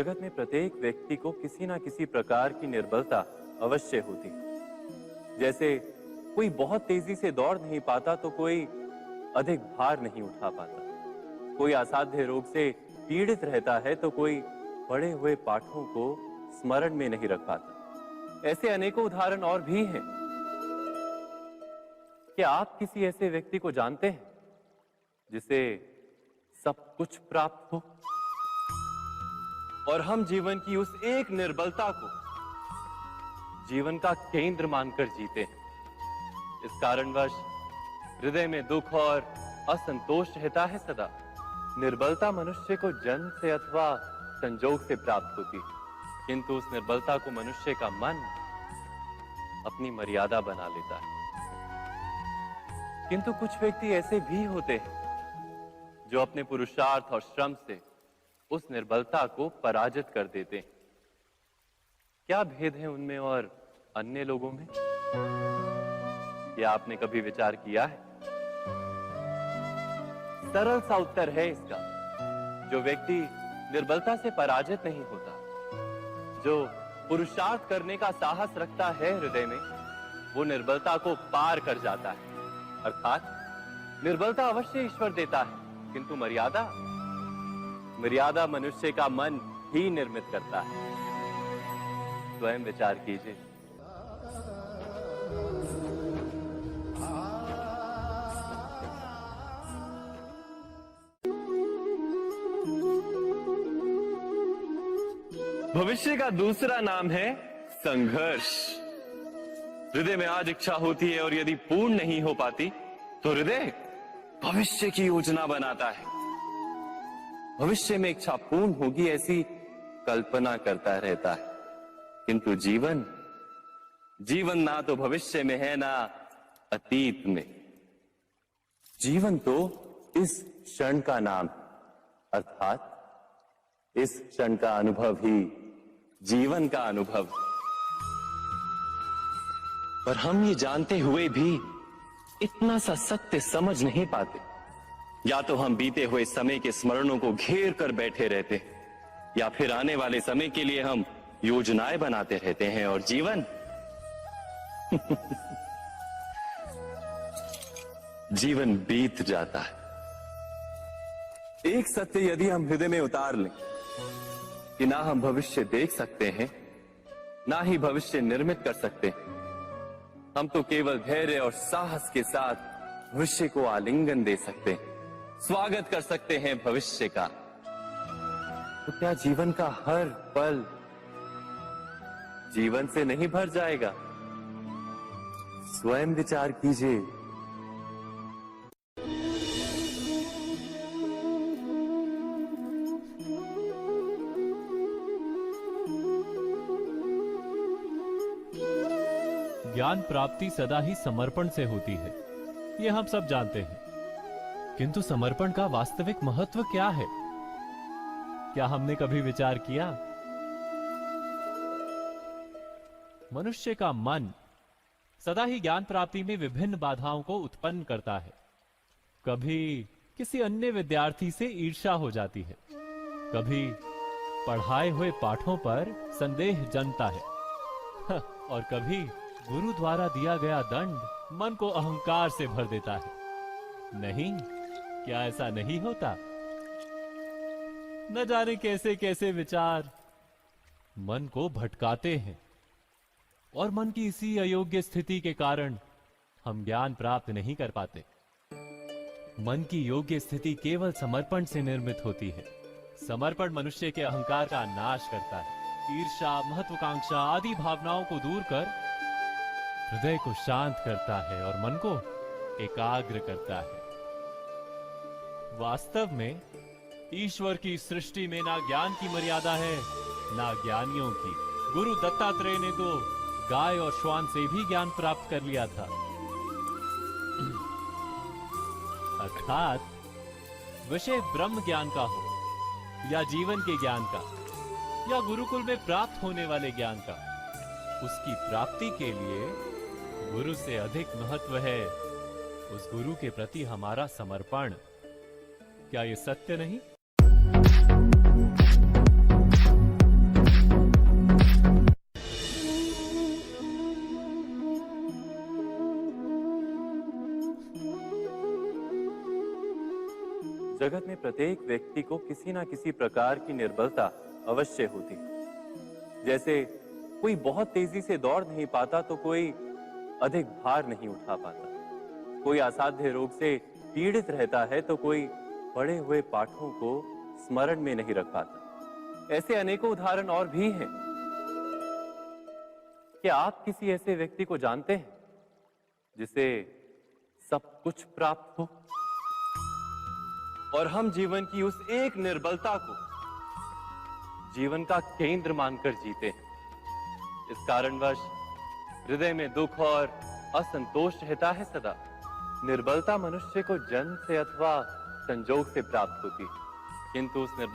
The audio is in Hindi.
जगत में प्रत्येक व्यक्ति को किसी ना किसी प्रकार की निर्बलता अवश्य होती है। जैसे कोई बहुत तेजी से दौड़ नहीं पाता तो कोई अधिक भार नहीं उठा पाता, कोई असाध्य रोग से पीड़ित रहता है तो कोई पढ़े हुए पाठों को स्मरण में नहीं रख पाता। ऐसे अनेकों उदाहरण और भी हैं। क्या आप किसी ऐसे व्यक्ति को जानते हैं जिसे सब कुछ प्राप्त हो और हम जीवन की उस एक निर्बलता को जीवन का केंद्र मानकर जीते हैं? इस कारणवश हृदय में दुख और असंतोष रहता है सदा। निर्बलता मनुष्य को जन्म से अथवा संजोग से प्राप्त होती है, किंतु उस निर्बलता को मनुष्य का मन अपनी मर्यादा बना लेता है। किंतु कुछ व्यक्ति ऐसे भी होते हैं जो अपने पुरुषार्थ और श्रम से उस निर्बलता को पराजित कर देते हैं। क्या भेद है उनमें और अन्य लोगों में? क्या आपने कभी विचार किया है? सरल सा उत्तर है इसका। जो व्यक्ति निर्बलता से पराजित नहीं होता, जो पुरुषार्थ करने का साहस रखता है हृदय में, वो निर्बलता को पार कर जाता है। अर्थात निर्बलता अवश्य ईश्वर देता है, किंतु मर्यादा मनुष्य का मन ही निर्मित करता है। स्वयं विचार कीजिए। भविष्य का दूसरा नाम है संघर्ष। हृदय में आज इच्छा होती है और यदि पूर्ण नहीं हो पाती तो हृदय भविष्य की योजना बनाता है। भविष्य में इच्छा पूर्ण होगी ऐसी कल्पना करता रहता है, किंतु जीवन ना तो भविष्य में है ना अतीत में। जीवन तो इस क्षण का नाम, अर्थात इस क्षण का अनुभव ही जीवन का अनुभव। पर हम ये जानते हुए भी इतना सा सत्य समझ नहीं पाते। या तो हम बीते हुए समय के स्मरणों को घेर कर बैठे रहते हैं, या फिर आने वाले समय के लिए हम योजनाएं बनाते रहते हैं और जीवन जीवन बीत जाता है। एक सत्य यदि हम हृदय में उतार लें कि ना हम भविष्य देख सकते हैं, ना ही भविष्य निर्मित कर सकते हैं, हम तो केवल धैर्य और साहस के साथ भविष्य को आलिंगन दे सकते हैं, स्वागत कर सकते हैं भविष्य का। तो क्या जीवन का हर पल जीवन से नहीं भर जाएगा? स्वयं विचार कीजिए। ज्ञान प्राप्ति सदा ही समर्पण से होती है, ये हम सब जानते हैं। किंतु समर्पण का वास्तविक महत्व क्या है? क्या हमने कभी विचार किया? मनुष्य का मन सदा ही ज्ञान प्राप्ति में विभिन्न बाधाओं को उत्पन्न करता है। कभी किसी अन्य विद्यार्थी से ईर्ष्या हो जाती है, कभी पढ़ाए हुए पाठों पर संदेह जन्मता है और कभी गुरु द्वारा दिया गया दंड मन को अहंकार से भर देता है। नहीं, क्या ऐसा नहीं होता? न जाने कैसे कैसे विचार मन को भटकाते हैं और मन की इसी अयोग्य स्थिति के कारण हम ज्ञान प्राप्त नहीं कर पाते। मन की योग्य स्थिति केवल समर्पण से निर्मित होती है। समर्पण मनुष्य के अहंकार का नाश करता है, ईर्ष्या, महत्वाकांक्षा आदि भावनाओं को दूर कर हृदय को शांत करता है और मन को एकाग्र करता है। वास्तव में ईश्वर की सृष्टि में ना ज्ञान की मर्यादा है ना ज्ञानियों की। गुरु दत्तात्रेय ने तो गाय और श्वान से भी ज्ञान प्राप्त कर लिया था। अर्थात विषय ब्रह्म ज्ञान का हो या जीवन के ज्ञान का या गुरुकुल में प्राप्त होने वाले ज्ञान का, उसकी प्राप्ति के लिए गुरु से अधिक महत्व है उस गुरु के प्रति हमारा समर्पण। क्या ये सत्य नहीं? जगत में प्रत्येक व्यक्ति को किसी ना किसी प्रकार की निर्बलता अवश्य होती है। जैसे कोई बहुत तेजी से दौड़ नहीं पाता तो कोई अधिक भार नहीं उठा पाता, कोई असाध्य रोग से पीड़ित रहता है तो कोई पढ़े हुए पाठों को स्मरण में नहीं रख पाता। ऐसे अनेकों उदाहरण और भी हैं। क्या आप किसी ऐसे व्यक्ति को जानते हैं जिसे सब कुछ प्राप्त हो और हम जीवन की उस एक निर्बलता को जीवन का केंद्र मानकर जीते हैं? इस कारणवश हृदय में दुख और असंतोष रहता है सदा। निर्बलता मनुष्य को जन्म से अथवा संजोग से प्राप्त होती है, किंतु उस निर्बल